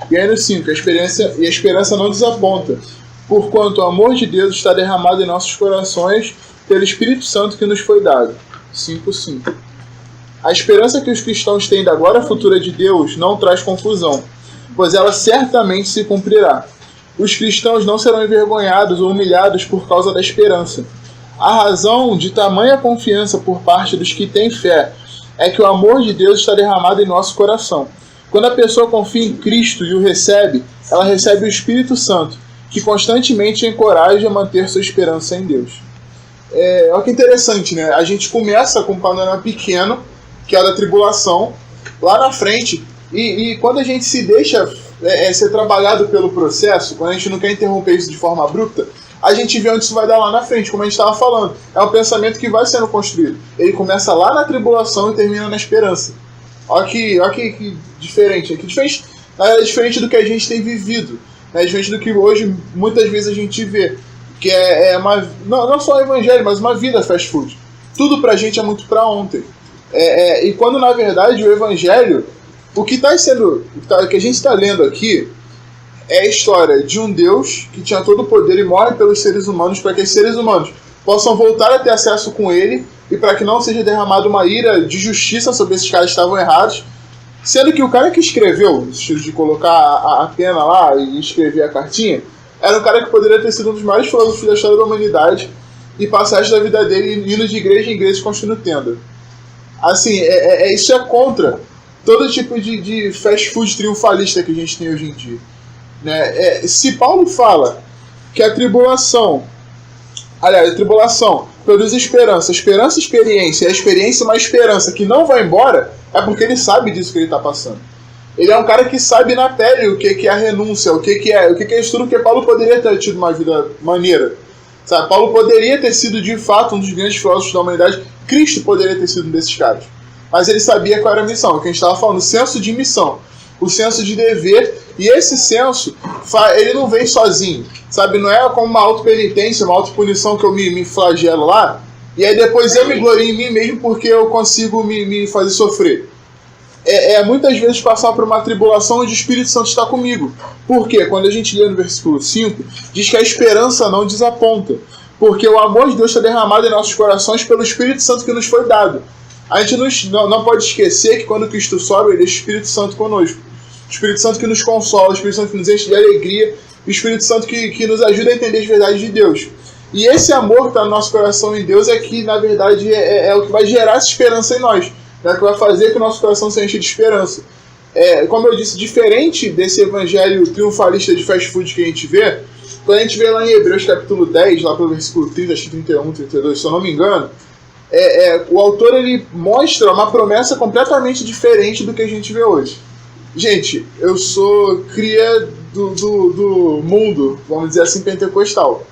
E aí no 5, a esperança não desaponta, porquanto o amor de Deus está derramado em nossos corações pelo Espírito Santo que nos foi dado. 5:5. A esperança que os cristãos têm da glória futura de Deus não traz confusão, pois ela certamente se cumprirá. Os cristãos não serão envergonhados ou humilhados por causa da esperança. A razão de tamanha confiança por parte dos que têm fé é que o amor de Deus está derramado em nosso coração. Quando a pessoa confia em Cristo e o recebe, ela recebe o Espírito Santo, que constantemente encoraja a manter sua esperança em Deus. Olha que interessante, né? A gente começa com um panorama pequeno, que é a da tribulação, lá na frente, e quando a gente se deixa ser trabalhado pelo processo, quando a gente não quer interromper isso de forma abrupta, a gente vê onde isso vai dar lá na frente, como a gente estava falando. É um pensamento que vai sendo construído. Ele começa lá na tribulação e termina na esperança. Olha que diferente. É diferente do que a gente tem vivido. É diferente do que hoje, muitas vezes, a gente vê. Que não só o evangelho, mas uma vida fast food. Tudo pra gente é muito pra ontem. E quando, na verdade, o evangelho, o que a gente está lendo aqui, é a história de um Deus que tinha todo o poder e morre pelos seres humanos para que os seres humanos possam voltar a ter acesso com ele e para que não seja derramada uma ira de justiça sobre esses caras que estavam errados. Sendo que o cara que escreveu, no estilo de colocar a pena lá e escrever a cartinha, era um cara que poderia ter sido um dos maiores filósofos da história da humanidade e passar a da vida dele indo de igreja em igreja construindo tenda. Assim, isso é contra todo tipo de fast food triunfalista que a gente tem hoje em dia. Né? Se Paulo fala que a tribulação produz esperança, experiência, e a experiência é uma esperança que não vai embora, é porque ele sabe disso que ele está passando. Ele é um cara que sabe na pele o que é a renúncia, o que é isso tudo, que Paulo poderia ter tido uma vida maneira. Sabe? Paulo poderia ter sido de fato um dos grandes filósofos da humanidade, Cristo poderia ter sido um desses caras. Mas ele sabia qual era a missão, o que a gente estava falando, o senso de missão, o senso de dever, e esse senso, ele não vem sozinho, sabe? Não é como uma autopenitência, uma autopunição que eu me flagelo lá, e aí depois eu me glorio em mim mesmo porque eu consigo me fazer sofrer. Muitas vezes passar por uma tribulação onde o Espírito Santo está comigo. Por quê? Quando a gente lê no versículo 5, diz que a esperança não desaponta, porque o amor de Deus está derramado em nossos corações pelo Espírito Santo que nos foi dado. A gente não pode esquecer que quando Cristo sobe, ele deixa o Espírito Santo conosco. O Espírito Santo que nos consola, o Espírito Santo que nos enche de alegria, o Espírito Santo que nos ajuda a entender as verdades de Deus. E esse amor que está no nosso coração em Deus é que, na verdade, é o que vai gerar essa esperança em nós. É o que vai fazer que o nosso coração se enche de esperança. Como eu disse, diferente desse evangelho triunfalista de fast food que a gente vê, quando a gente vê lá em Hebreus capítulo 10, lá pelo versículo 30, 31, 32, se eu não me engano, o autor ele mostra uma promessa completamente diferente do que a gente vê hoje. Gente, eu sou cria do mundo, vamos dizer assim, pentecostal.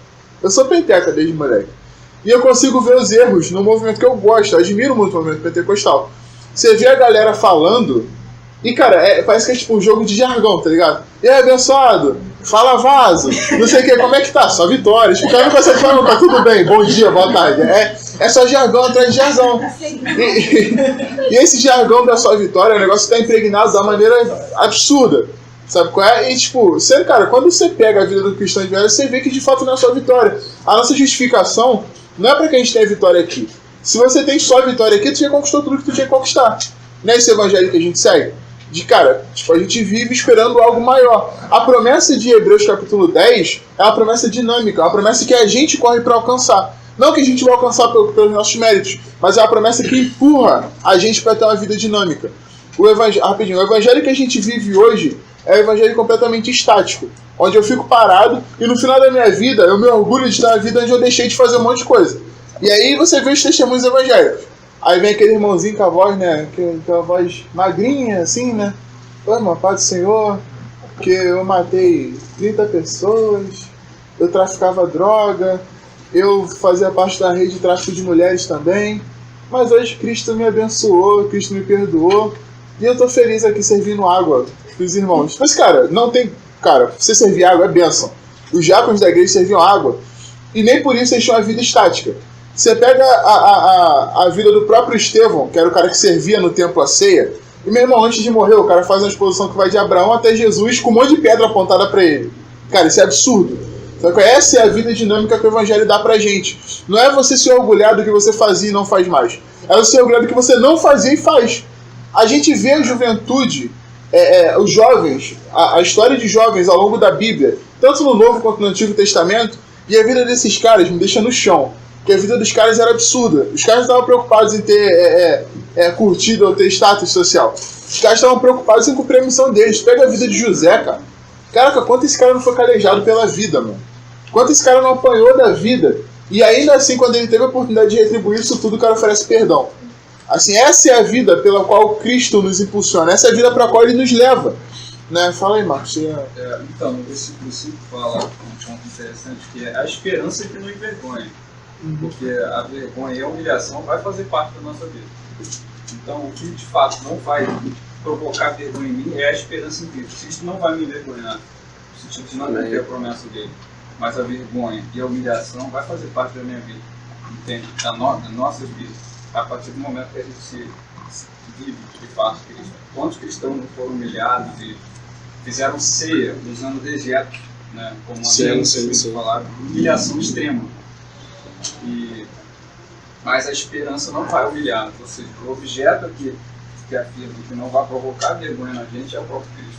Eu sou penteca desde moleque. E eu consigo ver os erros no movimento que eu gosto. Eu admiro muito o movimento pentecostal. Você vê a galera falando, e cara, parece que é tipo um jogo de jargão, tá ligado? E aí, abençoado? Fala vaso, não sei o que, como é que tá? Só vitórias. O cara não consegue falar, tá tudo bem, bom dia, boa tarde. É só jargão atrás de jargão. E esse jargão da sua vitória é um negócio que tá impregnado da maneira absurda. Sabe qual é? E tipo, cara, quando você pega a vida do cristão de verdade, você vê que de fato não é só vitória. A nossa justificação não é pra que a gente tenha vitória aqui. Se você tem só vitória aqui, tu já conquistou tudo que tu tinha que conquistar. Não é esse evangelho que a gente segue? A gente vive esperando algo maior. A promessa de Hebreus capítulo 10 é uma promessa dinâmica, uma promessa que a gente corre para alcançar. Não que a gente vai alcançar pelos nossos méritos, mas é uma promessa que empurra a gente para ter uma vida dinâmica. O evangelho que a gente vive hoje é um evangelho completamente estático, onde eu fico parado e no final da minha vida eu me orgulho de estar na vida onde eu deixei de fazer um monte de coisa. E aí você vê os testemunhos evangélicos. Aí vem aquele irmãozinho com a voz, né? Aquela voz magrinha, assim, né? Oi, irmão, paz do Senhor, que eu matei 30 pessoas, eu traficava droga, eu fazia parte da rede de tráfico de mulheres também, mas hoje Cristo me abençoou, Cristo me perdoou, e eu tô feliz aqui servindo água pros irmãos. Mas, cara, você servir água é bênção. Os diáconos da igreja serviam água, e nem por isso eles tinham uma vida estática. Você pega a vida do próprio Estevão, que era o cara que servia no templo à ceia, E meu irmão, antes de morrer, o cara faz uma exposição que vai de Abraão até Jesus com um monte de pedra apontada pra ele. Cara, isso é absurdo. Só que essa é a vida dinâmica que o Evangelho dá pra gente. Não é você se orgulhar do que você fazia e não faz mais. É você se orgulhar do que você não fazia e faz. A gente vê a juventude, os jovens, a história de jovens ao longo da Bíblia, tanto no Novo quanto no Antigo Testamento, e a vida desses caras me deixa no chão. Porque a vida dos caras era absurda. Os caras estavam preocupados em ter curtida ou ter status social. Os caras estavam preocupados em cumprir a missão deles. Pega a vida de José, cara. Caraca, quanto esse cara não foi calejado pela vida, mano. Quanto esse cara não apanhou da vida. E ainda assim, quando ele teve a oportunidade de retribuir isso tudo, o cara oferece perdão. Assim, essa é a vida pela qual Cristo nos impulsiona. Essa é a vida para a qual ele nos leva. Né? Fala aí, Marcos. Então, no versículo 5 fala um ponto interessante, que é a esperança que não envergonha. Porque a vergonha e a humilhação vai fazer parte da nossa vida. Então, o que de fato não vai provocar vergonha em mim é a esperança em Cristo. Cristo não vai me envergonhar, no sentido de não ter a promessa dele. Mas a vergonha e a humilhação vai fazer parte da minha vida, entende? Da nossa vida. A partir do momento que a gente se vive, de fato, Cristo. Quantos cristãos não foram humilhados e fizeram ceia usando dejetos, né? Como André falaram, humilhação extrema. Mas a esperança não vai humilhar, ou seja, o objeto aqui que afirma que não vai provocar vergonha na gente é o próprio Cristo.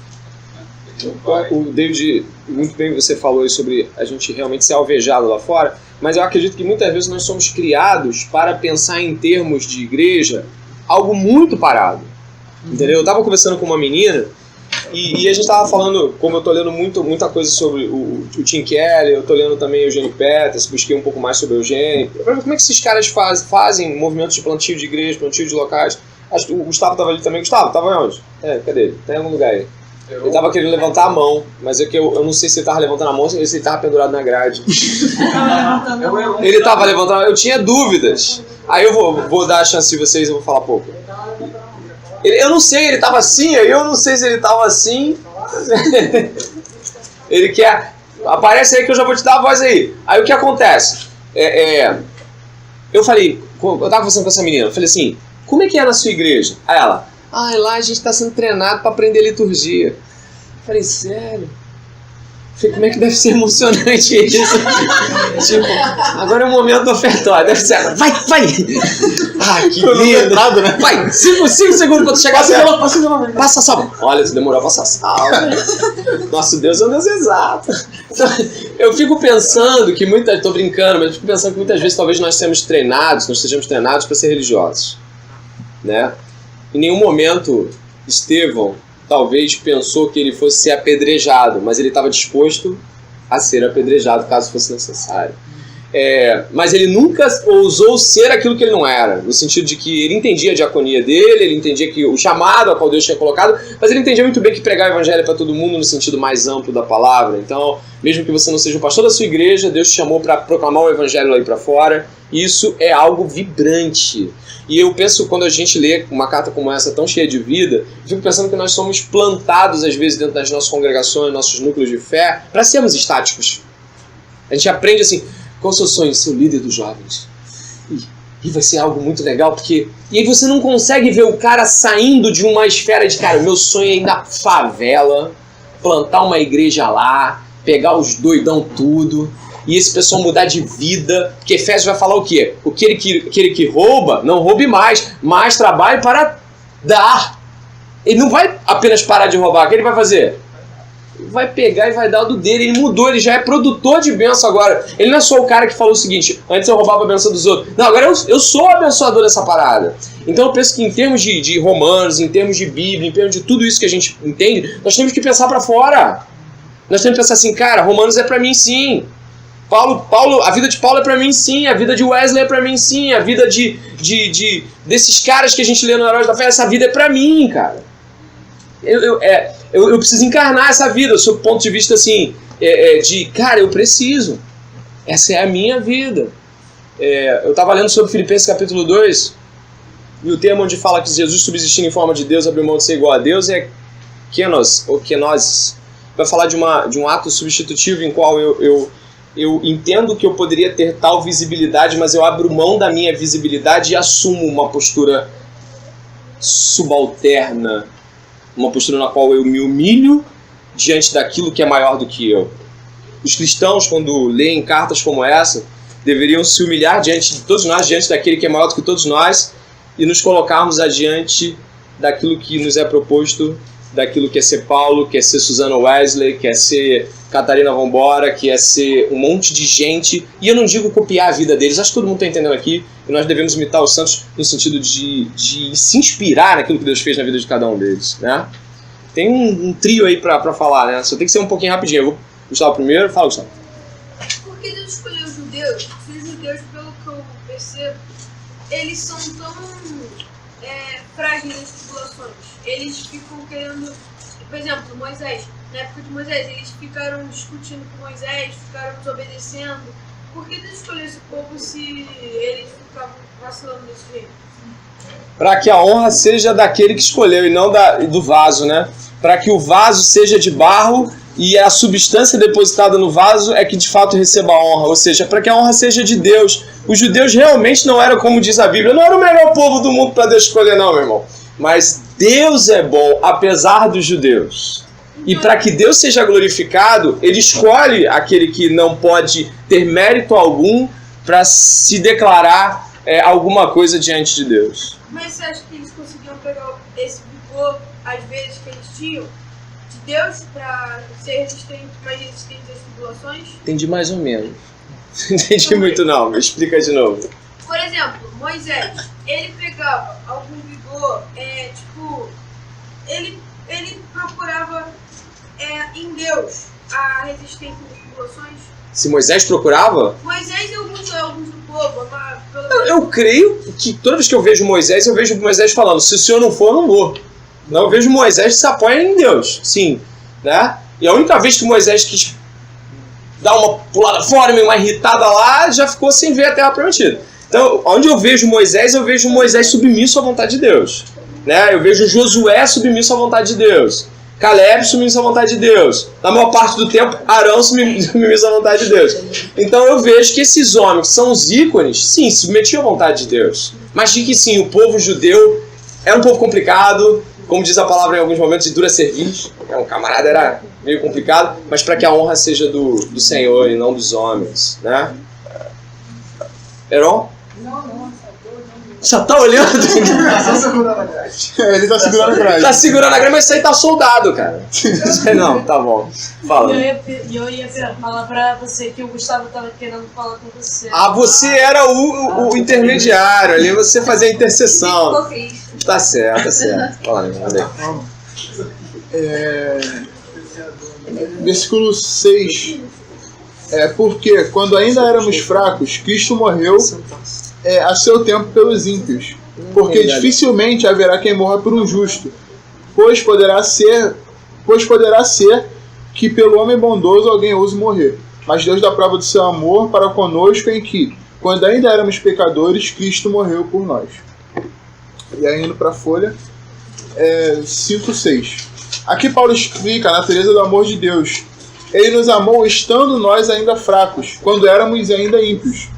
O David, muito bem você falou aí sobre a gente realmente ser alvejado lá fora, mas eu acredito que muitas vezes nós somos criados para pensar em termos de igreja algo muito parado, entendeu? Eu estava conversando com uma menina e a gente estava falando, como eu estou lendo muita coisa sobre o Tim Keller, eu estou lendo também o Eugênio Peters, busquei um pouco mais sobre o Eugênio, como é que esses caras fazem movimentos de plantio de igreja, plantio de locais. Acho que o Gustavo estava ali também. Gustavo, estava onde? Cadê ele? Está em algum lugar aí. Ele estava querendo levantar a mão, mas eu não sei se ele estava levantando a mão ou se ele estava pendurado na grade. Ele estava levantando, eu tinha dúvidas. Aí eu vou dar a chance de vocês, eu vou falar pouco. Eu não sei, ele estava assim, eu não sei se ele estava assim. Ele quer... Aparece aí que eu já vou te dar a voz aí. Aí o que acontece? Eu falei, eu estava conversando com essa menina, eu falei assim, como é que é na sua igreja? Aí ela... lá a gente está sendo treinado para aprender liturgia. Falei, sério? Falei, como é que deve ser emocionante isso? Tipo, agora é o momento do ofertório. Deve ser, vai! Que lindo! Nada, né? Vai, 5 segundos para tu chegar assim. Passa a salva. Olha, tu demorou a passar a salva. Nosso Deus é um Deus exato. Então, eu fico pensando que tô brincando, mas eu fico pensando que muitas vezes talvez nós sejamos treinados para ser religiosos. Né? Em nenhum momento Estevão talvez pensou que ele fosse ser apedrejado, mas ele estava disposto a ser apedrejado caso fosse necessário. Mas ele nunca ousou ser aquilo que ele não era, no sentido de que ele entendia a diaconia dele, ele entendia que o chamado a qual Deus tinha colocado, mas ele entendia muito bem que pregar o evangelho para todo mundo no sentido mais amplo da palavra. Então, mesmo que você não seja o pastor da sua igreja, Deus te chamou para proclamar o evangelho aí para fora. Isso é algo vibrante. E eu penso, quando a gente lê uma carta como essa, tão cheia de vida, eu fico pensando que nós somos plantados, às vezes, dentro das nossas congregações, nossos núcleos de fé, para sermos estáticos. A gente aprende assim, qual é o seu sonho? Ser o líder dos jovens. E vai ser algo muito legal, porque... E aí você não consegue ver o cara saindo de uma esfera de, cara, o meu sonho é ir na favela, plantar uma igreja lá, pegar os doidão tudo... E esse pessoal mudar de vida, porque Efésios vai falar o quê? Aquele que rouba, não roube mais, mas trabalhe para dar. Ele não vai apenas parar de roubar, o que ele vai fazer? Ele vai pegar e vai dar o do dele, ele mudou, ele já é produtor de bênção agora. Ele não é só o cara que falou o seguinte, antes eu roubava a bênção dos outros. Não, agora eu sou o abençoador dessa parada. Então eu penso que em termos de Romanos, em termos de Bíblia, em termos de tudo isso que a gente entende, nós temos que pensar para fora. Nós temos que pensar assim, cara, Romanos é para mim sim. A vida de Paulo é pra mim sim, a vida de Wesley é pra mim sim, a vida desses caras que a gente lê no Heróis da Fé, essa vida é pra mim, cara. Eu preciso encarnar essa vida, sob o ponto de vista assim, cara, eu preciso. Essa é a minha vida. Eu estava lendo sobre Filipenses capítulo 2, e o termo onde fala que Jesus, subsistindo em forma de Deus, abriu mão de ser igual a Deus, é kenos, ou kenosis. Vai falar de um ato substitutivo em qual eu entendo que eu poderia ter tal visibilidade, mas eu abro mão da minha visibilidade e assumo uma postura subalterna, uma postura na qual eu me humilho diante daquilo que é maior do que eu. Os cristãos, quando leem cartas como essa, deveriam se humilhar diante de todos nós, diante daquele que é maior do que todos nós, e nos colocarmos adiante daquilo que nos é proposto, daquilo que é ser Paulo, que é ser Susana Wesley, que é ser Catarina Vambora, que é ser um monte de gente. E eu não digo copiar a vida deles, acho que todo mundo está entendendo aqui, e nós devemos imitar os santos no sentido de se inspirar naquilo que Deus fez na vida de cada um deles, né? Tem um trio aí pra falar, né? Só tem que ser um pouquinho rapidinho. Eu vou Gustavo primeiro. Fala, Gustavo. Por que Deus escolheu os judeus? Se os judeus, pelo que eu percebo, eles são tão frágeis nas tribulações. Eles ficam querendo... Por exemplo, Moisés. Na época de Moisés, eles ficaram discutindo com Moisés, ficaram desobedecendo. Por que Deus escolheu esse povo se eles ficavam vacilando desse jeito? Para que a honra seja daquele que escolheu e não do vaso, né? Para que o vaso seja de barro e a substância depositada no vaso é que de fato receba a honra. Ou seja, para que a honra seja de Deus. Os judeus realmente não eram, como diz a Bíblia, não era o melhor povo do mundo para Deus escolher, não, meu irmão. Mas Deus é bom, apesar dos judeus. E para que Deus seja glorificado, Ele escolhe aquele que não pode ter mérito algum para se declarar alguma coisa diante de Deus. Mas você acha que eles conseguiam pegar esse vigor, às vezes, que eles tinham, de Deus, para ser mais resistentes às tribulações? Entendi mais ou menos. Não entendi muito não, me explica de novo. Por exemplo, Moisés, ele pegava algum vigor, ele procurava em Deus a resistência às tribulações. Se Moisés procurava? Moisés e alguns do povo. Eu creio que toda vez que eu vejo Moisés falando, se o senhor não for, eu não vou. Não, eu vejo Moisés que se apoia em Deus, sim. Né? E a única vez que Moisés quis dar uma pulada fora, uma irritada lá, já ficou sem ver a terra prometida. Então, onde eu vejo Moisés submisso à vontade de Deus. Né? Eu vejo Josué submisso à vontade de Deus. Caleb submisso à vontade de Deus. Na maior parte do tempo, Arão submisso à vontade de Deus. Então eu vejo que esses homens que são os ícones, sim, submetiam à vontade de Deus. Mas de que sim, o povo judeu era um povo complicado, como diz a palavra em alguns momentos, de dura serviço. Um camarada era meio complicado, mas para que a honra seja do Senhor e não dos homens. Né? Heron? Não. Já tá olhando? Ele tá segurando a grade. Tá segurando a grade, mas isso aí tá soldado, cara. Não, tá bom. Fala. Eu ia falar pra você que o Gustavo tava querendo falar com você. Ah, você era o intermediário ali, você fazia a intercessão. Tá certo. Fala aí, mandei. Versículo 6. Porque quando ainda éramos fracos, Cristo morreu a seu tempo pelos ímpios. Porque dificilmente haverá quem morra por um justo, pois poderá ser que pelo homem bondoso alguém ouse morrer. Mas Deus dá prova do seu amor para conosco em que, quando ainda éramos pecadores, Cristo morreu por nós. E aí indo para a folha 5:6. Aqui Paulo explica a natureza do amor de Deus. Ele nos amou estando nós ainda fracos, quando éramos ainda ímpios.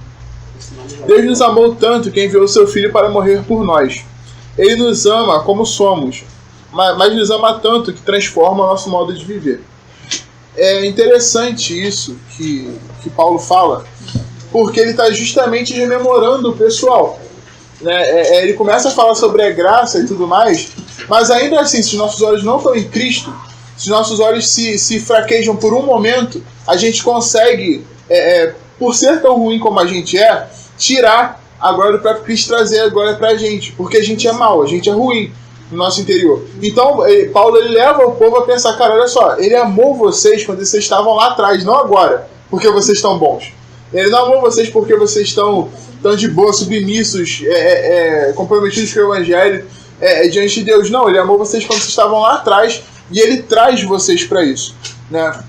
Deus nos amou tanto que enviou seu Filho para morrer por nós. Ele nos ama como somos, mas nos ama tanto que transforma o nosso modo de viver. É interessante isso que Paulo fala, porque ele está justamente rememorando o pessoal. Né? Ele começa a falar sobre a graça e tudo mais, mas ainda assim, se os nossos olhos não estão em Cristo, se os nossos olhos se fraquejam por um momento, a gente consegue, por ser tão ruim como a gente tirar a glória do próprio Cristo, trazer a glória pra gente, porque a gente é mau, a gente é ruim no nosso interior. Então, Paulo ele leva o povo a pensar, cara, olha só, ele amou vocês quando vocês estavam lá atrás, não agora, porque vocês estão bons. Ele não amou vocês porque vocês estão de boa, submissos, comprometidos com o Evangelho, diante de Deus. Não, ele amou vocês quando vocês estavam lá atrás, e ele traz vocês para isso. Né?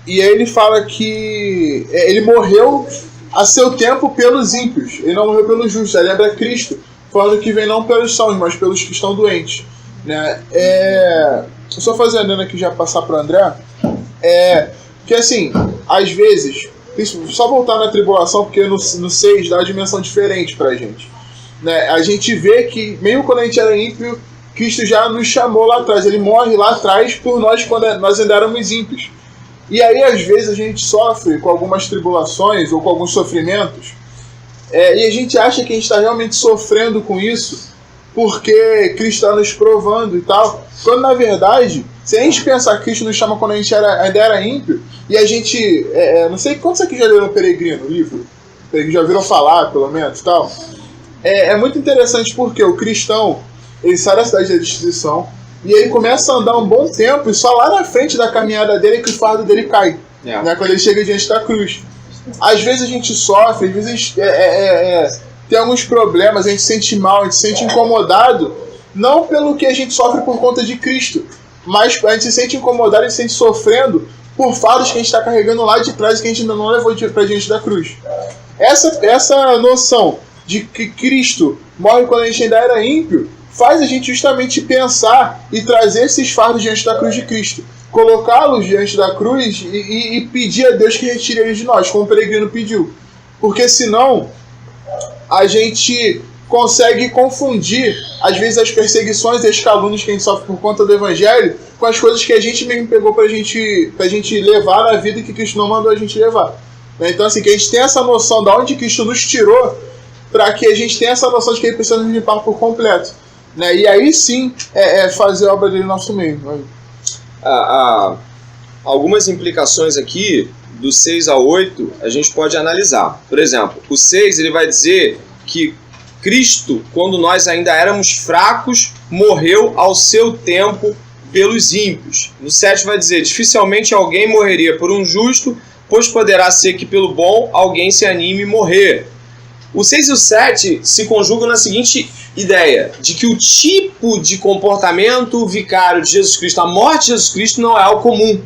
E aí ele fala que ele morreu a seu tempo pelos ímpios, ele não morreu pelos justos. Ele lembra Cristo falando que vem não pelos sãos, mas pelos que estão doentes. Né? Só fazendo aqui já passar para o André, que assim, às vezes, só voltar na tribulação, porque no 6 dá uma dimensão diferente pra gente. né, a gente vê que, mesmo quando a gente era ímpio, Cristo já nos chamou lá atrás. Ele morre lá atrás por nós quando nós ainda éramos ímpios. E aí, às vezes, a gente sofre com algumas tribulações ou com alguns sofrimentos, e a gente acha que a gente está realmente sofrendo com isso porque Cristo está nos provando e tal. Quando, na verdade, se a gente pensar que Cristo nos chama quando a gente ainda era ímpio, e a gente... não sei quantos aqui já leram Peregrino, o livro? Já viram falar, pelo menos, tal. É muito interessante porque o cristão, ele sai da cidade da destruição e ele começa a andar um bom tempo, e só lá na frente da caminhada dele que o fardo dele cai, né, quando ele chega diante da cruz. Às vezes a gente sofre, às vezes a gente tem alguns problemas, a gente se sente mal, a gente se sente incomodado, não pelo que a gente sofre por conta de Cristo, mas a gente se sente incomodado, a gente se sente sofrendo por fardos que a gente está carregando lá de trás e que a gente ainda não levou para diante da cruz. Essa noção de que Cristo morre quando a gente ainda era ímpio faz a gente justamente pensar e trazer esses fardos diante da cruz de Cristo, colocá-los diante da cruz e pedir a Deus que retire eles de nós, como o Peregrino pediu. Porque senão a gente consegue confundir, às vezes, as perseguições e as calúnias que a gente sofre por conta do Evangelho com as coisas que a gente mesmo pegou pra gente levar na vida e que Cristo não mandou a gente levar. Então, assim, que a gente tenha essa noção de onde Cristo nos tirou, para que a gente tenha essa noção de que Ele precisa nos limpar por completo. Né? E aí sim fazer a obra dele no nosso meio. Algumas implicações aqui, do 6 ao 8, a gente pode analisar. Por exemplo, o 6 ele vai dizer que Cristo, quando nós ainda éramos fracos, morreu ao seu tempo pelos ímpios. No 7 vai dizer, dificilmente alguém morreria por um justo, pois poderá ser que pelo bom alguém se anime e morrer. O 6 e o 7 se conjugam na seguinte ideia, de que o tipo de comportamento vicário de Jesus Cristo, a morte de Jesus Cristo, não é algo comum.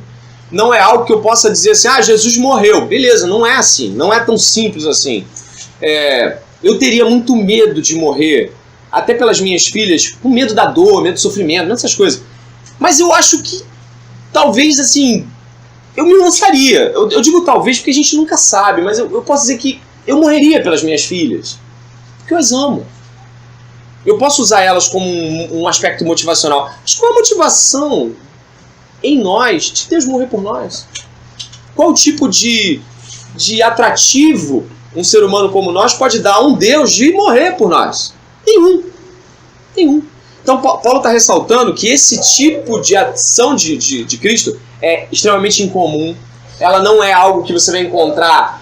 Não é algo que eu possa dizer assim, Jesus morreu. Beleza, não é assim, não é tão simples assim. Eu teria muito medo de morrer, até pelas minhas filhas, com medo da dor, medo do sofrimento, essas coisas. Mas eu acho que, talvez, assim, eu me lançaria. Eu digo talvez porque a gente nunca sabe, mas eu posso dizer que eu morreria pelas minhas filhas, porque eu as amo. Eu posso usar elas como um aspecto motivacional. Mas qual a motivação em nós de Deus morrer por nós? Qual o tipo de atrativo um ser humano como nós pode dar a um Deus de morrer por nós? Nenhum. Então Paulo está ressaltando que esse tipo de ação de Cristo é extremamente incomum. Ela não é algo que você vai encontrar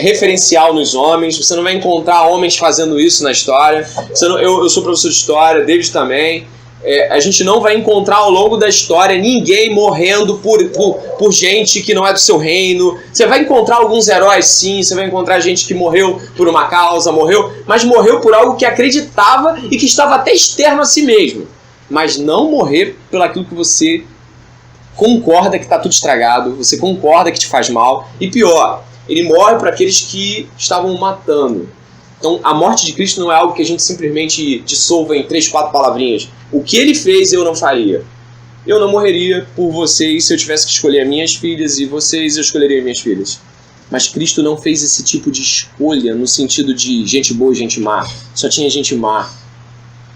referencial nos homens. Você não vai encontrar homens fazendo isso na história. Eu sou professor de história, David também. A gente não vai encontrar ao longo da história ninguém morrendo por gente que não é do seu reino. Você vai encontrar alguns heróis, sim. Você vai encontrar gente que morreu por uma causa, mas morreu por algo que acreditava e que estava até externo a si mesmo. Mas não morrer por aquilo que você concorda que está tudo estragado, você concorda que te faz mal. E pior, ele morre por aqueles que estavam matando. Então, a morte de Cristo não é algo que a gente simplesmente dissolva em 3, 4 palavrinhas. O que ele fez, eu não faria. Eu não morreria por vocês se eu tivesse que escolher minhas filhas, e vocês, eu escolheria minhas filhas. Mas Cristo não fez esse tipo de escolha no sentido de gente boa e gente má. Só tinha gente má.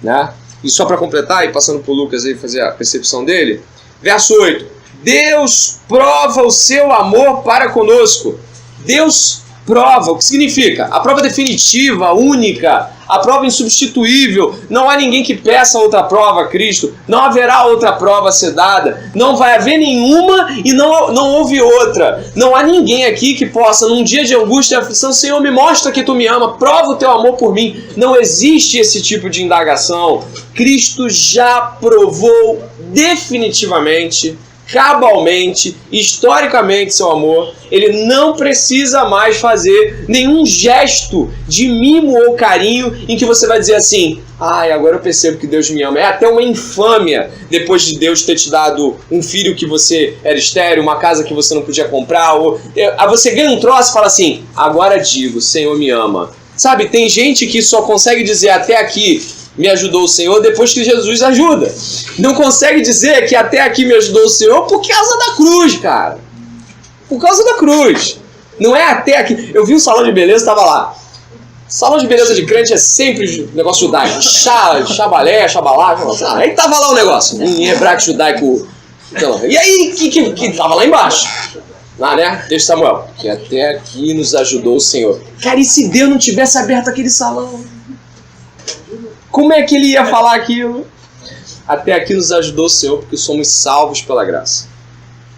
Né? E só para completar, e passando por Lucas aí fazer a percepção dele, verso 8. Deus prova o seu amor para conosco. Deus prova, o que significa? A prova definitiva, única, a prova insubstituível. Não há ninguém que peça outra prova a Cristo. Não haverá outra prova a ser dada. Não vai haver nenhuma e não houve outra. Não há ninguém aqui que possa, num dia de angústia e aflição, Senhor, me mostra que tu me ama, prova o teu amor por mim. Não existe esse tipo de indagação. Cristo já provou definitivamente, cabalmente, historicamente seu amor. Ele não precisa mais fazer nenhum gesto de mimo ou carinho em que você vai dizer assim, agora eu percebo que Deus me ama. É até uma infâmia depois de Deus ter te dado um filho que você era estéril, uma casa que você não podia comprar, ou você ganha um troço e fala assim, agora digo, Senhor me ama. Sabe, tem gente que só consegue dizer até aqui me ajudou o Senhor depois que Jesus ajuda. Não consegue dizer que até aqui me ajudou o Senhor por causa da cruz, cara. Por causa da cruz. Não é até aqui. Eu vi um salão de beleza, estava lá. Salão de beleza de crente é sempre negócio judaico. Chabalé, chabalá. Aí tava lá o negócio, em hebraico judaico. E aí, que tava lá embaixo? Né? Texto de Samuel. Que até aqui nos ajudou o Senhor. Cara, e se Deus não tivesse aberto aquele salão? Como é que ele ia falar aquilo? Até aqui nos ajudou o Senhor, porque somos salvos pela graça.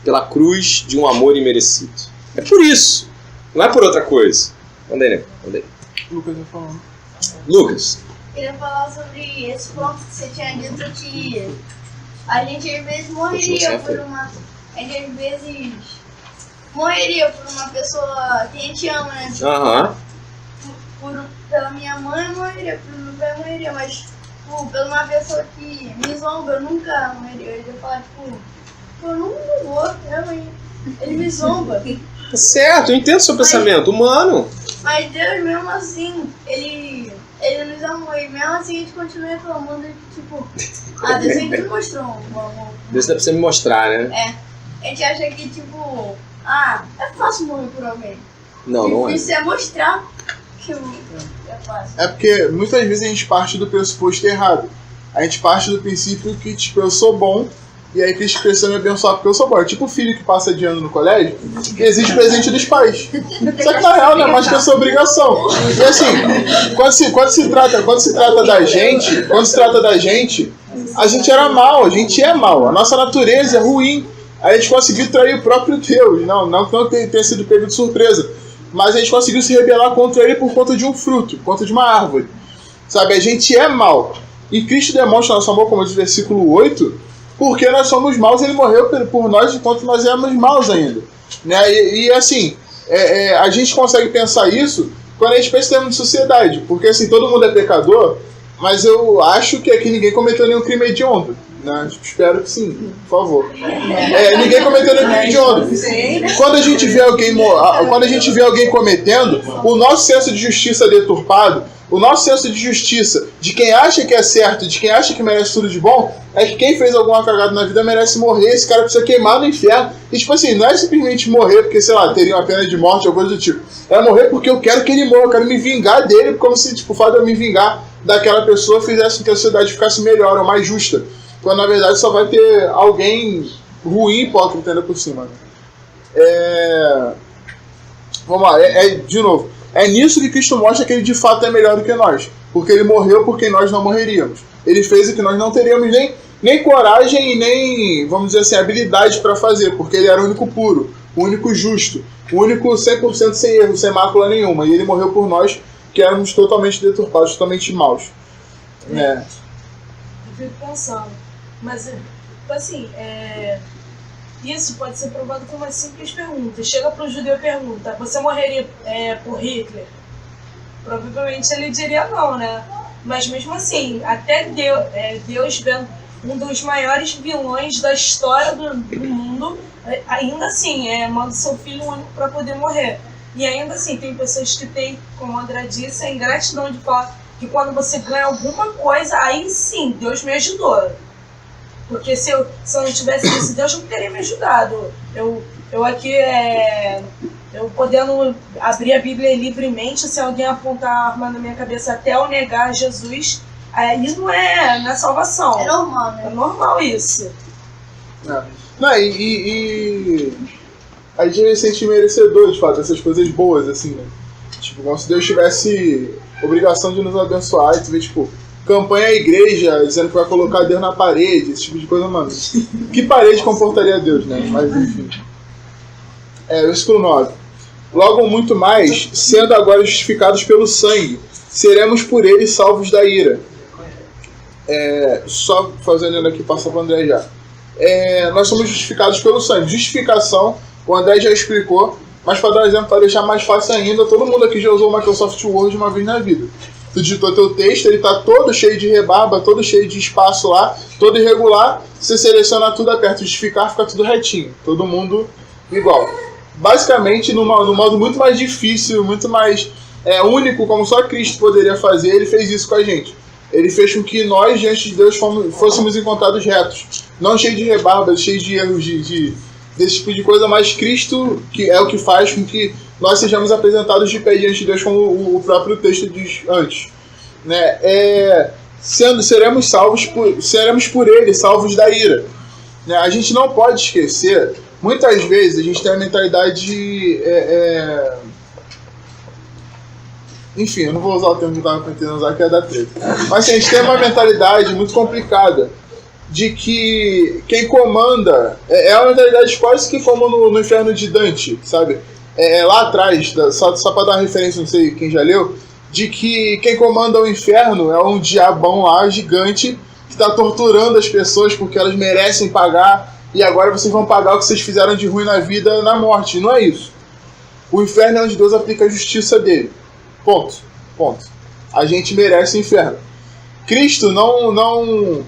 Pela cruz de um amor imerecido. É por isso. Não é por outra coisa. Manda aí, né? Manda aí. Lucas vai falando. Lucas. Queria falar sobre esse ponto que você tinha dito que a gente às vezes morreria por uma. A gente às vezes morreria por uma pessoa que a gente ama, né? Aham. Pela minha mãe eu morreria, pelo meu pai eu morreria, mas pela uma pessoa que me zomba eu nunca morreria. Eu ia falar, eu não vou, realmente. Ele me zomba. Certo, eu entendo o seu pensamento. Humano. Mas Deus mesmo assim, ele nos amou e mesmo assim a gente continua reclamando de tipo, Deus sempre mostrou um amor. Deus dá pra você me mostrar, né? A gente acha que tipo, é fácil morrer por alguém. Não é. Difícil é mostrar que é fácil. É porque muitas vezes a gente parte do pressuposto errado. A gente parte do princípio que, tipo, eu sou bom, e aí Cristo precisa me abençoar porque eu sou bom. É tipo o filho que passa de ano no colégio, que exige presente dos pais. Só que na real não é mais que a sua obrigação. E assim, quando se trata da gente, a gente era mal, a gente é mal. A nossa natureza é ruim. A gente conseguiu trair o próprio Deus. Não tenha sido pego de surpresa. Mas a gente conseguiu se rebelar contra ele por conta de um fruto, por conta de uma árvore. Sabe, a gente é mal. E Cristo demonstra nosso amor, como diz o versículo 8, porque nós somos maus, ele morreu por nós enquanto nós éramos maus ainda. Né? E assim, a gente consegue pensar isso quando a gente pensa em termos de sociedade. Porque assim, todo mundo é pecador, mas eu acho que aqui ninguém cometeu nenhum crime hediondo. Né? Espero que sim, por favor. Ninguém cometeu nenhum crime hediondo. Quando a gente vê alguém cometendo, o nosso senso de justiça deturpado, o nosso senso de justiça, de quem acha que é certo, de quem acha que merece tudo de bom, é que quem fez alguma cagada na vida merece morrer, esse cara precisa queimar no inferno. E tipo assim, não é simplesmente morrer porque, sei lá, teria uma pena de morte ou coisa do tipo. É morrer porque eu quero que ele morra, eu quero me vingar dele, como se tipo, o fato de eu me vingar daquela pessoa fizesse com que a sociedade ficasse melhor ou mais justa. Quando na verdade só vai ter alguém ruim e hipócrita ainda por cima. Vamos lá, de novo. É nisso que Cristo mostra que ele de fato é melhor do que nós. Porque ele morreu por quem nós não morreríamos. Ele fez o que nós não teríamos nem coragem e nem, vamos dizer assim, habilidade para fazer. Porque ele era o único puro, o único justo, o único 100% sem erro, sem mácula nenhuma. E ele morreu por nós que éramos totalmente deturpados, totalmente maus. Eu fico pensando. Mas, tipo assim, isso pode ser provado com uma simples pergunta. Chega para um judeu e pergunta, você morreria por Hitler? Provavelmente ele diria não, né? Mas mesmo assim, até Deus vendo um dos maiores vilões da história do mundo, ainda assim, manda seu filho único para poder morrer. E ainda assim, tem pessoas que têm, como o André disse, a ingratidão de falar que quando você ganha alguma coisa, aí sim, Deus me ajudou. Porque se eu não tivesse isso, Deus não teria me ajudado. Eu aqui, eu podendo abrir a Bíblia livremente, se alguém apontar a arma na minha cabeça até eu negar Jesus, aí não é salvação. É normal, né? É normal isso. Não, e a gente vai se sentir merecedor, de fato, dessas coisas boas, assim, né? Tipo, como se Deus tivesse obrigação de nos abençoar, e tu vê, tipo, campanha à igreja, dizendo que vai colocar Deus na parede, esse tipo de coisa, mano. Que parede comportaria Deus, né? Mas, enfim. Versículo 9. Logo muito mais, sendo agora justificados pelo sangue, seremos por ele salvos da ira. Só fazendo aqui, passar para o André já. Nós somos justificados pelo sangue. Justificação, o André já explicou, mas para dar um exemplo, para deixar mais fácil ainda, todo mundo aqui já usou o Microsoft Word uma vez na vida. Tu digitou teu texto, ele tá todo cheio de rebarba, todo cheio de espaço lá, todo irregular. Você seleciona tudo, aperta justificar, fica tudo retinho. Todo mundo igual. Basicamente, no modo muito mais difícil, muito mais único, como só Cristo poderia fazer, ele fez isso com a gente. Ele fez com que nós, diante de Deus, fôssemos encontrados retos. Não cheio de rebarbas, cheio de erros, desse tipo de coisa, mas Cristo que é o que faz com que nós sejamos apresentados de pé diante de Deus, como o próprio texto diz antes. Né? Seremos por Ele, salvos da ira. Né? A gente não pode esquecer, muitas vezes a gente tem a mentalidade... Enfim, eu não vou usar o termo que eu estava tentando usar, que é da treta. Mas assim, a gente tem uma mentalidade muito complicada de que quem comanda... É uma mentalidade quase que como no Inferno de Dante, sabe? Lá atrás, só para dar uma referência, não sei quem já leu, de que quem comanda o inferno é um diabão lá, gigante, que está torturando as pessoas porque elas merecem pagar, e agora vocês vão pagar o que vocês fizeram de ruim na vida na morte. Não é isso. O inferno é onde Deus aplica a justiça dele. Ponto. A gente merece o inferno. Cristo não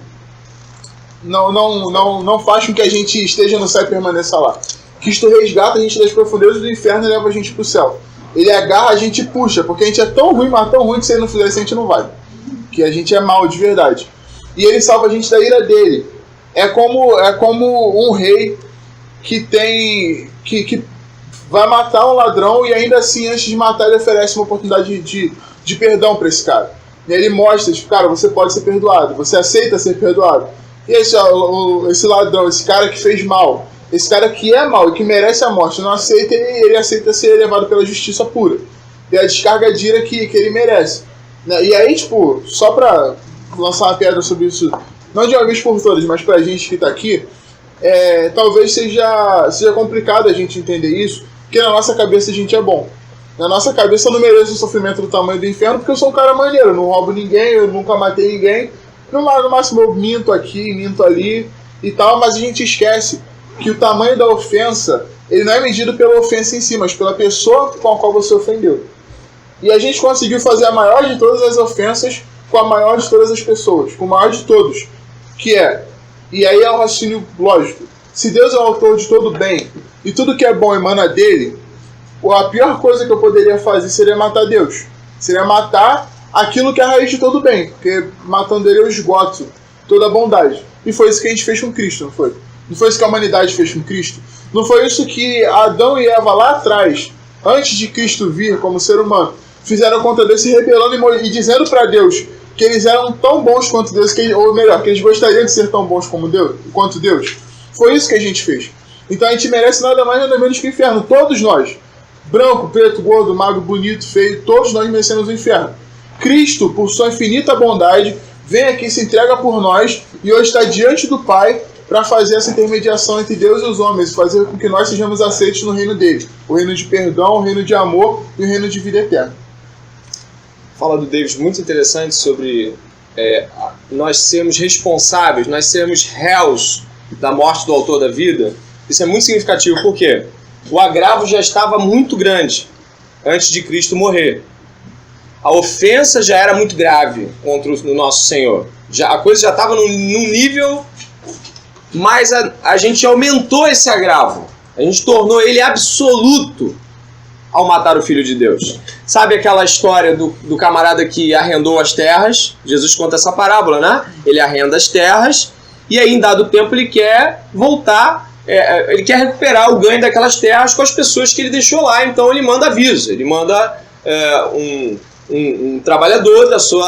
faz com que a gente esteja no céu e permaneça lá. Cristo resgata a gente das profundezas do inferno e leva a gente pro céu. Ele agarra a gente e puxa, porque a gente é tão ruim, mas tão ruim que se ele não fizesse a gente não vai. Que a gente é mal de verdade. E ele salva a gente da ira dele. É como um rei que vai matar um ladrão e ainda assim, antes de matar, ele oferece uma oportunidade de perdão para esse cara. E ele mostra, tipo, cara, você pode ser perdoado, você aceita ser perdoado. E esse ladrão, esse cara que fez mal, esse cara que é mal e que merece a morte, não aceita, ele aceita ser levado pela justiça pura. E a descarga de ira que ele merece. E aí, tipo, só pra lançar uma pedra sobre isso, não de uma vez por todas, mas pra gente que tá aqui, talvez seja complicado a gente entender isso, porque na nossa cabeça a gente é bom. Na nossa cabeça eu não mereço o sofrimento do tamanho do inferno, porque eu sou um cara maneiro, eu não roubo ninguém, eu nunca matei ninguém. No máximo eu minto aqui, minto ali e tal, mas a gente esquece que o tamanho da ofensa, ele não é medido pela ofensa em si, mas pela pessoa com a qual você ofendeu. E a gente conseguiu fazer a maior de todas as ofensas com a maior de todas as pessoas, com o maior de todos, e aí é um raciocínio lógico. Se Deus é o autor de todo bem, e tudo que é bom emana dele, a pior coisa que eu poderia fazer seria matar Deus. Seria matar aquilo que é a raiz de todo bem, porque matando ele eu esgoto toda a bondade. E foi isso que a gente fez com Cristo, não foi? Não foi isso que a humanidade fez com Cristo? Não foi isso que Adão e Eva lá atrás, antes de Cristo vir como ser humano, fizeram contra Deus, se rebelando e dizendo para Deus que eles eram tão bons quanto Deus, ou melhor, que eles gostariam de ser tão bons quanto Deus? Foi isso que a gente fez. Então a gente merece nada mais nada menos que o inferno. Todos nós. Branco, preto, gordo, magro, bonito, feio, todos nós merecemos o inferno. Cristo, por sua infinita bondade, vem aqui, se entrega por nós e hoje está diante do Pai para fazer essa intermediação entre Deus e os homens, fazer com que nós sejamos aceitos no reino dele. O reino de perdão, o reino de amor e o reino de vida eterna. Fala do David muito interessante sobre nós sermos responsáveis, nós sermos réus da morte do autor da vida. Isso é muito significativo, por quê? O agravo já estava muito grande antes de Cristo morrer. A ofensa já era muito grave contra o nosso Senhor. A coisa já estava num nível, mas a gente aumentou esse agravo. A gente tornou ele absoluto ao matar o Filho de Deus. Sabe aquela história do camarada que arrendou as terras? Jesus conta essa parábola, né? Ele arrenda as terras e aí em dado tempo ele quer voltar, ele quer recuperar o ganho daquelas terras com as pessoas que ele deixou lá. Então ele manda aviso, ele manda um trabalhador do seu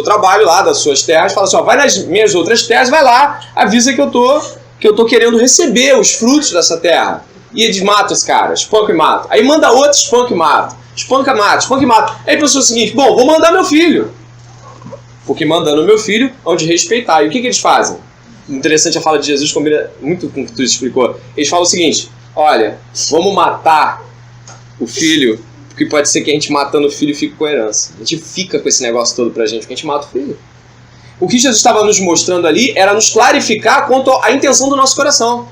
trabalho lá, das suas terras, fala assim, vai nas minhas outras terras, vai lá, avisa que eu tô querendo receber os frutos dessa terra. E eles matam esse cara, espanca e mata. Aí manda outro, espanca e mata. Espanca, mata. Aí pensou o seguinte, vou mandar meu filho. Porque mandando meu filho, onde respeitar. E o que eles fazem? Interessante a fala de Jesus, combina muito com o que tu explicou. Eles falam o seguinte, olha, vamos matar o filho, porque pode ser que a gente matando o filho fique com a herança. A gente fica com esse negócio todo pra gente, porque a gente mata o filho. O que Jesus estava nos mostrando ali era nos clarificar quanto à intenção do nosso coração.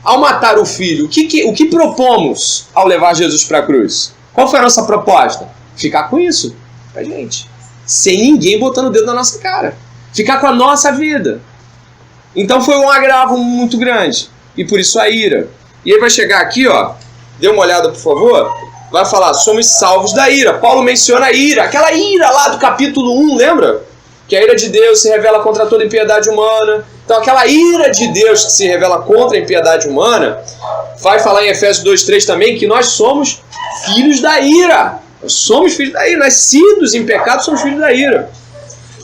Ao matar o filho, o que propomos ao levar Jesus para a cruz? Qual foi a nossa proposta? Ficar com isso, pra gente. Sem ninguém botando o dedo na nossa cara. Ficar com a nossa vida. Então foi um agravo muito grande. E por isso a ira. E ele vai chegar aqui, ó. Dê uma olhada, por favor. Vai falar, somos salvos da ira. Paulo menciona a ira. Aquela ira lá do capítulo 1, lembra? Que a ira de Deus se revela contra toda impiedade humana. Então aquela ira de Deus que se revela contra a impiedade humana, vai falar em Efésios 2:3 também que nós somos filhos da ira. Nós somos filhos da ira, nascidos em pecado, somos filhos da ira.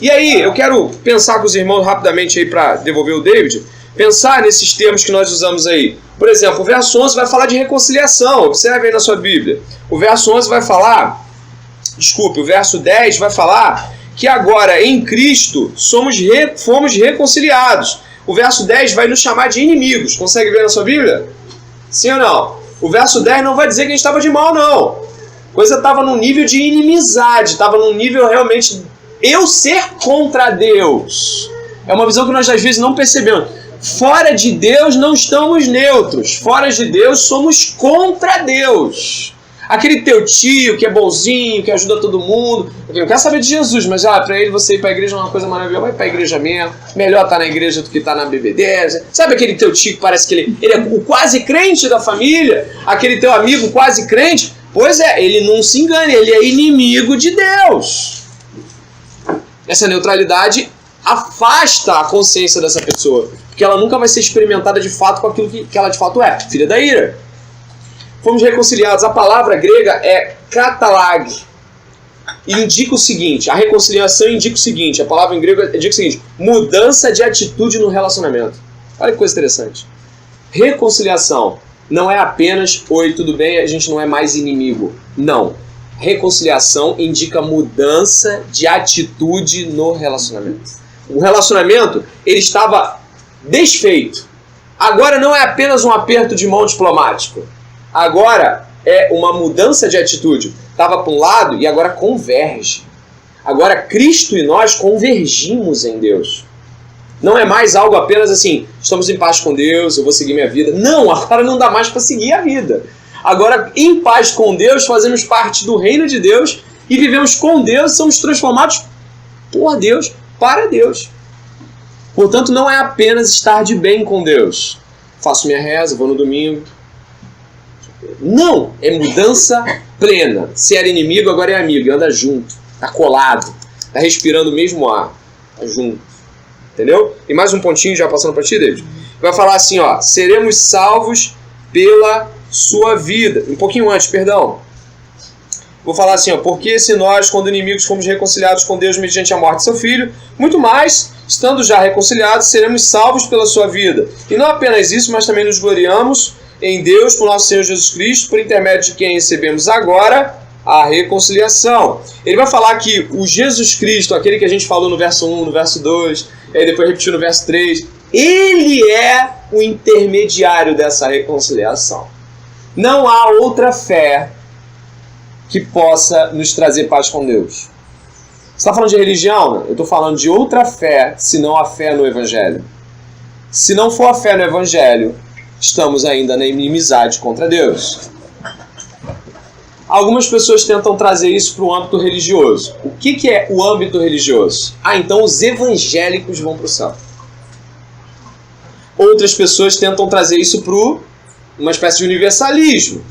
E aí, eu quero pensar com os irmãos rapidamente aí para devolver o David, pensar nesses termos que nós usamos aí. Por exemplo, o verso 11 vai falar de reconciliação, observe aí na sua Bíblia. O verso 11 vai falar, o verso 10 vai falar que agora em Cristo fomos reconciliados. O verso 10 vai nos chamar de inimigos. Consegue ver na sua Bíblia? Sim ou não? O verso 10 não vai dizer que a gente estava de mal, não. A coisa estava num nível de inimizade, estava num nível realmente eu ser contra Deus. É uma visão que nós às vezes não percebemos. Fora de Deus não estamos neutros. Fora de Deus somos contra Deus. Aquele teu tio que é bonzinho, que ajuda todo mundo, que não quer saber de Jesus, mas para ele você ir para a igreja é uma coisa maravilhosa. Vai para a igreja mesmo. Melhor estar na igreja do que estar na BBD. Sabe aquele teu tio que parece que ele é o quase crente da família? Aquele teu amigo quase crente? Pois é, ele não se engane, ele é inimigo de Deus. Essa neutralidade afasta a consciência dessa pessoa, porque ela nunca vai ser experimentada de fato com aquilo que ela de fato é, filha da ira. Fomos reconciliados. A palavra grega é katalag. E indica o seguinte, a reconciliação indica o seguinte, a palavra em grego indica o seguinte, mudança de atitude no relacionamento. Olha que coisa interessante. Reconciliação não é apenas, oi, tudo bem, a gente não é mais inimigo. Não. Reconciliação indica mudança de atitude no relacionamento. O relacionamento, ele estava desfeito. Agora não é apenas um aperto de mão diplomático. Agora é uma mudança de atitude. Estava para um lado e agora converge. Agora Cristo e nós convergimos em Deus. Não é mais algo apenas assim, estamos em paz com Deus, eu vou seguir minha vida. Não, agora não dá mais para seguir a vida. Agora, em paz com Deus, fazemos parte do reino de Deus e vivemos com Deus e somos transformados por Deus, para Deus. Portanto, não é apenas estar de bem com Deus. Faço minha reza, vou no domingo. Não, é mudança plena. Se era inimigo, agora é amigo, anda junto, está colado, está respirando o mesmo ar, está junto. Entendeu? E mais um pontinho, já passando para ti, David. Vai falar assim, ó, seremos salvos pela sua vida. Um pouquinho antes, perdão. Vou falar assim, ó, porque se nós, quando inimigos, fomos reconciliados com Deus mediante a morte de seu Filho, muito mais, estando já reconciliados, seremos salvos pela sua vida. E não apenas isso, mas também nos gloriamos em Deus, por nosso Senhor Jesus Cristo, por intermédio de quem recebemos agora a reconciliação. Ele vai falar que o Jesus Cristo, aquele que a gente falou no verso 1, no verso 2, e aí depois repetiu no verso 3, ele é o intermediário dessa reconciliação. Não há outra fé que possa nos trazer paz com Deus. Você está falando de religião? Eu estou falando de outra fé, senão a fé no Evangelho. Se não for a fé no Evangelho, estamos ainda na inimizade contra Deus. Algumas pessoas tentam trazer isso para o âmbito religioso. O que é o âmbito religioso? Então os evangélicos vão para o céu. Outras pessoas tentam trazer isso para uma espécie de universalismo.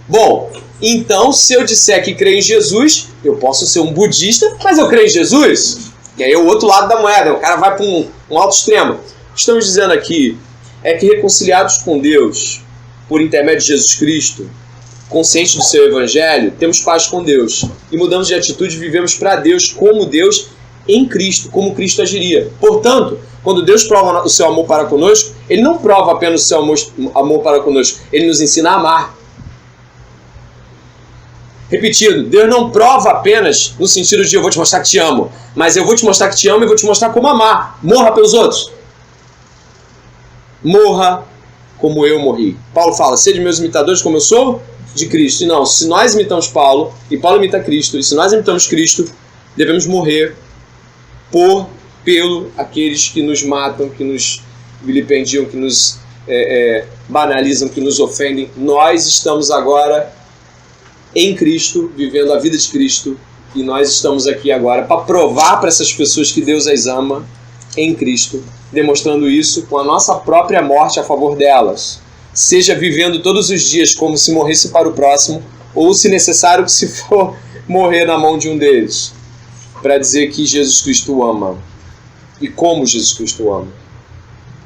Bom, então se eu disser que creio em Jesus, eu posso ser um budista, mas eu creio em Jesus? Que aí é o outro lado da moeda, o cara vai para um alto extremo. O que estamos dizendo aqui é que reconciliados com Deus, por intermédio de Jesus Cristo, conscientes do seu Evangelho, temos paz com Deus. E mudamos de atitude e vivemos para Deus como Deus em Cristo, como Cristo agiria. Portanto, quando Deus prova o seu amor para conosco, Ele não prova apenas o seu amor para conosco, Ele nos ensina a amar. Repetido, Deus não prova apenas no sentido de eu vou te mostrar que te amo, mas eu vou te mostrar que te amo e vou te mostrar como amar. Morra pelos outros. Morra como eu morri. Paulo fala, sede meus imitadores como eu sou de Cristo. E não, se nós imitamos Paulo, e Paulo imita Cristo, e se nós imitamos Cristo, devemos morrer pelo aqueles que nos matam, que nos vilipendiam, que nos banalizam, que nos ofendem. Nós estamos agora em Cristo, vivendo a vida de Cristo, e nós estamos aqui agora para provar para essas pessoas que Deus as ama em Cristo, demonstrando isso com a nossa própria morte a favor delas. Seja vivendo todos os dias como se morresse para o próximo, ou se necessário que se for morrer na mão de um deles, para dizer que Jesus Cristo ama. E como Jesus Cristo ama.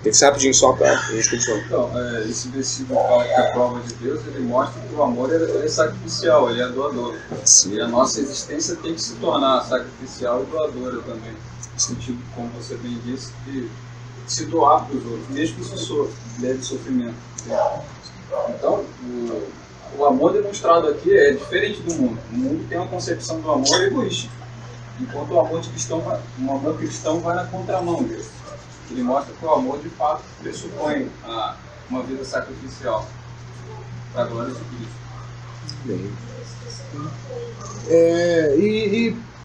Tem que ser rapidinho só pra a gente continuar. Então, esse versículo fala que a prova de Deus, ele mostra que o amor ele é sacrificial, ele é doador. E a nossa existência tem que se tornar sacrificial e doadora também. No sentido, como você bem disse, de se doar para os outros, mesmo que isso leve sofrimento. Então, o amor demonstrado aqui é diferente do mundo. O mundo tem uma concepção do amor egoísta, enquanto o amor cristão vai na contramão disso. Ele mostra que o amor, de fato, pressupõe uma vida sacrificial para a glória de Cristo. Bem. E